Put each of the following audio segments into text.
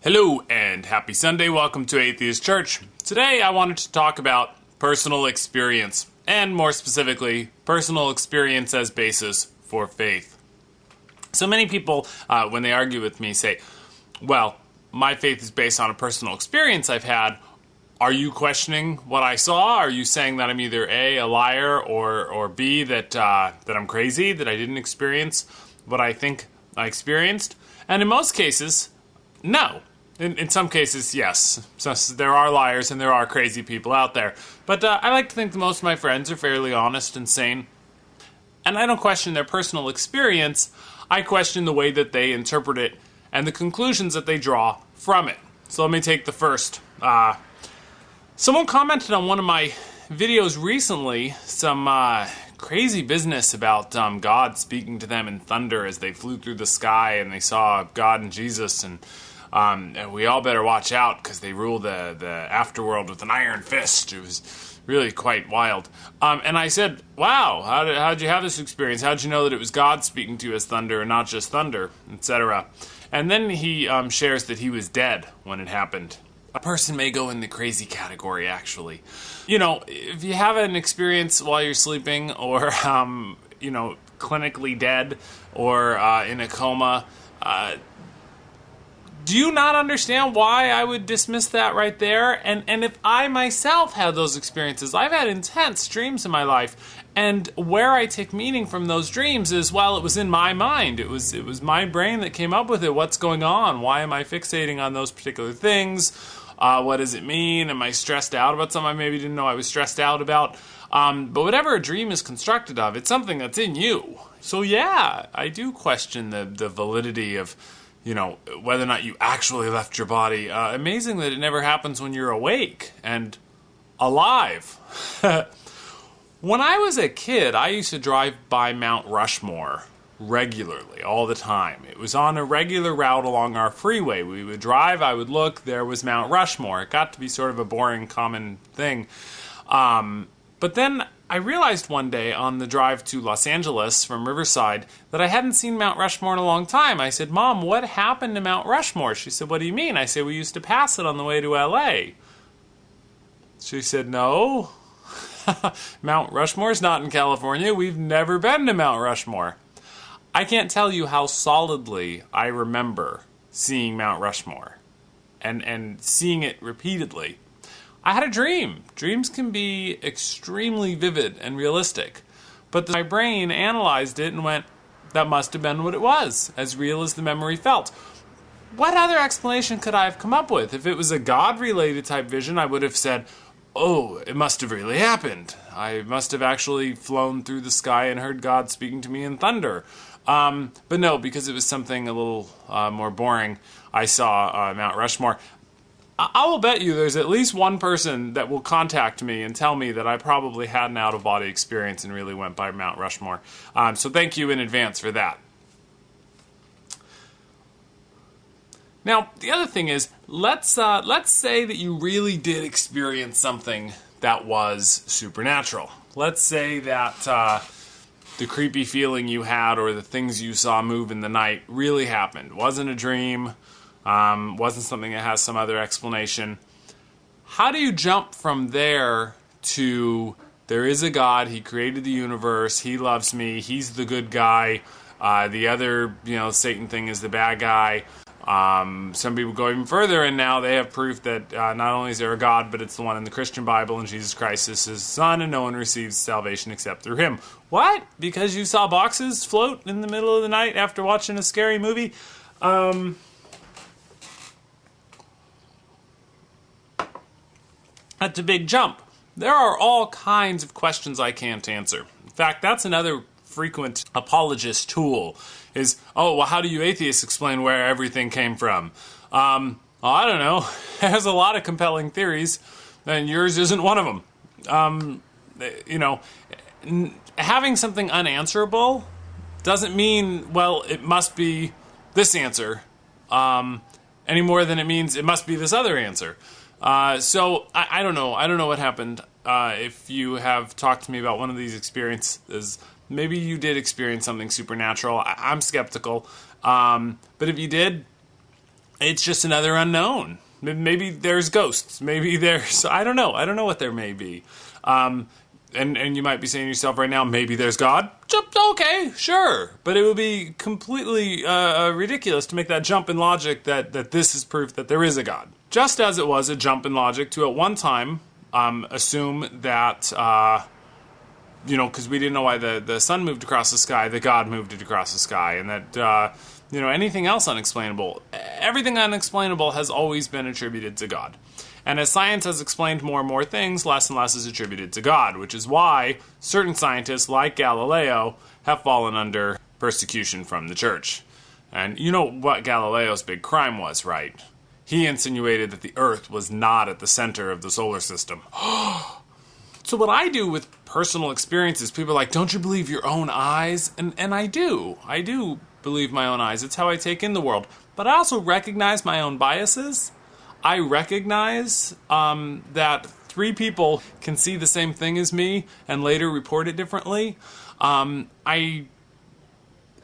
Hello and happy Sunday. Welcome to Atheist Church. Today I wanted to talk about personal experience, and more specifically, personal experience as basis for faith. So many people, when they argue with me, say, well, my faith is based on a personal experience I've had. Are you questioning what I saw? Are you saying that I'm either A, liar, or B, that I'm crazy, that I didn't experience what I think I experienced? And in most cases, no. In some cases, yes. So there are liars and there are crazy people out there. But I like to think that most of my friends are fairly honest and sane. And I don't question their personal experience. I question the way that they interpret it and the conclusions that they draw from it. So let me take the first. Someone commented on one of my videos recently, some crazy business about God speaking to them in thunder as they flew through the sky and they saw God and Jesus, and we all better watch out because they rule the afterworld with an iron fist. It was really quite wild. And I said, wow, how did you have this experience? How did you know that it was God speaking to you as thunder and not just thunder, etc.? And then he shares that he was dead when it happened. A person may go in the crazy category, actually. You know, if you have an experience while you're sleeping or, clinically dead or in a coma, do you not understand why I would dismiss that right there? And if I myself had those experiences, I've had intense dreams in my life, and where I take meaning from those dreams is, well, it was in my mind. It was my brain that came up with it. What's going on? Why am I fixating on those particular things? What does it mean? Am I stressed out about something I maybe didn't know I was stressed out about? But whatever a dream is constructed of, it's something that's in you. So yeah, I do question the validity of, whether or not you actually left your body. Amazing that it never happens when you're awake and alive. When I was a kid, I used to drive by Mount Rushmore regularly, all the time. It was on a regular route along our freeway. We would drive, I would look, there was Mount Rushmore. It got to be sort of a boring, common thing. But then I realized one day on the drive to Los Angeles from Riverside that I hadn't seen Mount Rushmore in a long time. I said, Mom, what happened to Mount Rushmore? She said, what do you mean? I said, we used to pass it on the way to LA. She said, no. Mount Rushmore's not in California. We've never been to Mount Rushmore. I can't tell you how solidly I remember seeing Mount Rushmore and seeing it repeatedly. I had a dream. Dreams can be extremely vivid and realistic. But my brain analyzed it and went, that must have been what it was, as real as the memory felt. What other explanation could I have come up with? If it was a God-related type vision, I would have said, oh, it must have really happened. I must have actually flown through the sky and heard God speaking to me in thunder. But no, because it was something a little more boring, I saw Mount Rushmore. I will bet you there's at least one person that will contact me and tell me that I probably had an out-of-body experience and really went by Mount Rushmore. So thank you in advance for that. Now, the other thing is, let's say that you really did experience something that was supernatural. Let's say that the creepy feeling you had or the things you saw move in the night really happened. Wasn't a dream. Wasn't something that has some other explanation. How do you jump from there to there is a God, he created the universe, he loves me, he's the good guy, the other, Satan thing is the bad guy. Some people go even further, and now they have proof that not only is there a God, but it's the one in the Christian Bible, and Jesus Christ is his son, and no one receives salvation except through him. What? Because you saw boxes float in the middle of the night after watching a scary movie? That's a big jump. There are all kinds of questions I can't answer. In fact, that's another frequent apologist tool is, how do you atheists explain where everything came from? I don't know. There's a lot of compelling theories, and yours isn't one of them. Having something unanswerable doesn't mean, it must be this answer, any more than it means it must be this other answer. So I don't know. I don't know what happened. If you have talked to me about one of these experiences, maybe you did experience something supernatural. I'm skeptical. But if you did, It's just another unknown. Maybe there's ghosts. Maybe there's, I don't know. I don't know what there may be. And you might be saying to yourself right now, maybe there's God. Okay, sure. But it would be completely ridiculous to make that jump in logic that this is proof that there is a God. Just as it was a jump in logic to at one time assume that, because we didn't know why the sun moved across the sky, that God moved it across the sky, and that, anything else unexplainable. Everything unexplainable has always been attributed to God. And as science has explained more and more things, less and less is attributed to God, which is why certain scientists, like Galileo, have fallen under persecution from the church. And you know what Galileo's big crime was, right? He insinuated that the Earth was not at the center of the solar system. So what I do with personal experiences, people are like, don't you believe your own eyes? And I do. I do believe my own eyes. It's how I take in the world. But I also recognize my own biases. I recognize that 3 people can see the same thing as me and later report it differently. I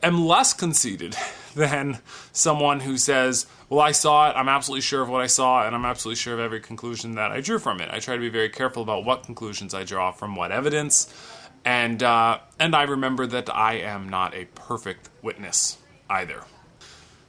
am less conceited than someone who says, well, I saw it, I'm absolutely sure of what I saw, and I'm absolutely sure of every conclusion that I drew from it. I try to be very careful about what conclusions I draw from what evidence, and I remember that I am not a perfect witness either.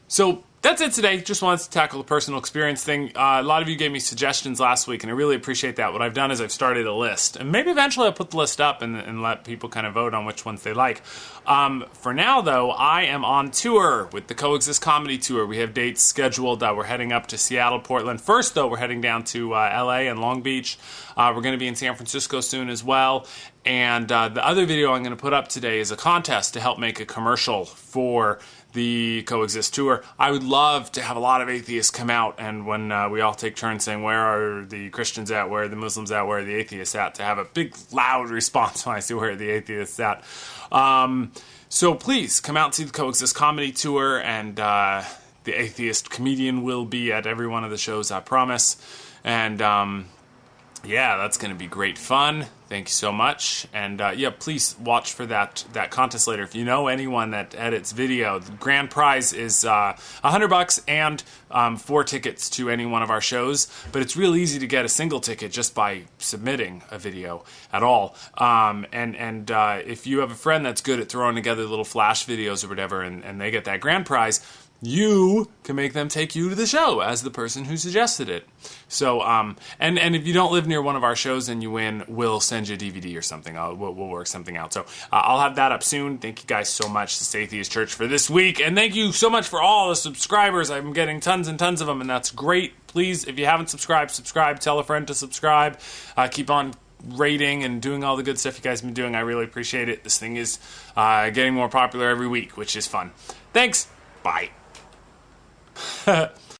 So that's it today. Just wanted to tackle the personal experience thing. A lot of you gave me suggestions last week, and I really appreciate that. What I've done is I've started a list. And maybe eventually I'll put the list up and let people kind of vote on which ones they like. For now, though, I am on tour with the Coexist Comedy Tour. We have dates scheduled. We're heading up to Seattle, Portland. First, though, we're heading down to LA and Long Beach. We're going to be in San Francisco soon as well. And the other video I'm going to put up today is a contest to help make a commercial for the Coexist Tour. I would love to have a lot of atheists come out, and when we all take turns saying, where are the Christians at, where are the Muslims at, where are the atheists at, to have a big, loud response when I say where are the atheists at. So please, come out and see the Coexist Comedy Tour, and the atheist comedian will be at every one of the shows, I promise. And yeah, that's going to be great fun. Thank you so much. And yeah, please watch for that contest later. If you know anyone that edits video, the grand prize is $100 and 4 tickets to any one of our shows. But it's real easy to get a single ticket just by submitting a video at all. And if you have a friend that's good at throwing together little flash videos or whatever, and they get that grand prize, you can make them take you to the show as the person who suggested it. So, and if you don't live near one of our shows and you win, we'll send you a DVD or something. We'll work something out. So I'll have that up soon. Thank you guys so much, this Atheist Church, for this week. And thank you so much for all the subscribers. I'm getting tons and tons of them, and that's great. Please, if you haven't subscribed, subscribe. Tell a friend to subscribe. Keep on rating and doing all the good stuff you guys have been doing. I really appreciate it. This thing is getting more popular every week, which is fun. Thanks. Bye.